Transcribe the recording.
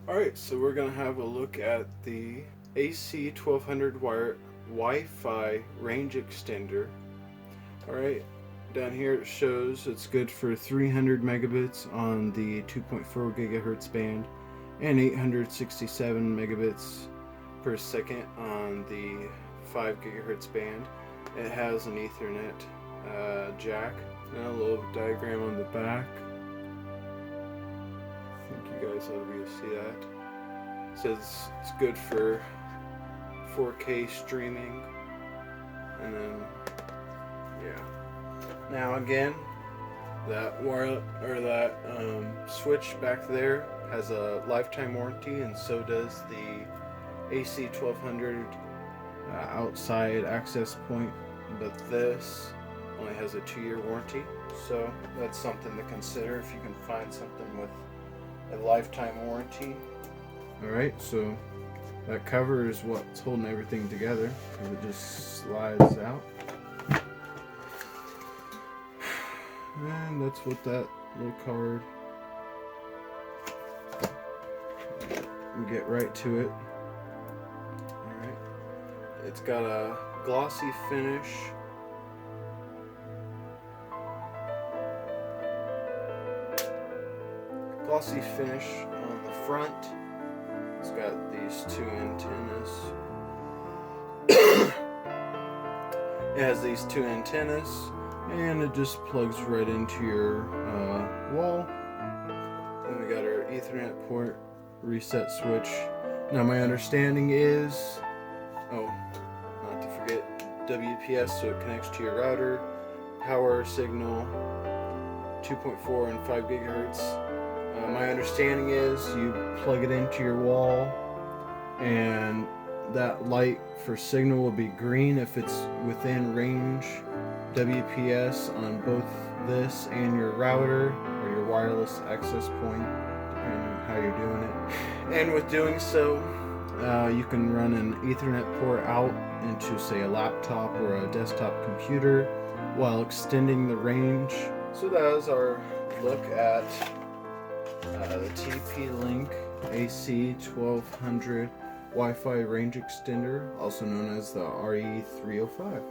Alright, so we're going to have a look at the AC1200 wire Wi-Fi range extender. Alright, down here it shows it's good for 300 megabits on the 2.4 gigahertz band and 867 megabits per second on the 5 gigahertz band. It has an Ethernet jack and a little diagram on the back. I think you guys ought to be able to see that. It says it's good for 4K streaming, and then now again, that wire or that switch back there has a lifetime warranty, and so does the AC1200 outside access point, but this only has a 2-year warranty, so that's something to consider if you can find something with a lifetime warranty. Alright, so that cover is what's holding everything together, because it just slides out. And that's what that little card. We get right to it. Alright. It's got a glossy finish. Glossy finish on the front. It's got these two antennas. It has these two antennas, and it just plugs right into your wall. Then we got our Ethernet port reset switch. Now my understanding is, not to forget WPS, so it connects to your router, power signal, 2.4 and 5 gigahertz. My understanding is you plug it into your wall, and that light for signal will be green if it's within range WPS on both this and your router or your wireless access point, depending on how you're doing it. And with doing so, you can run an Ethernet port out into, say, a laptop or a desktop computer while extending the range. So that is our look at the TP-Link AC1200 Wi-Fi range extender, also known as the RE305.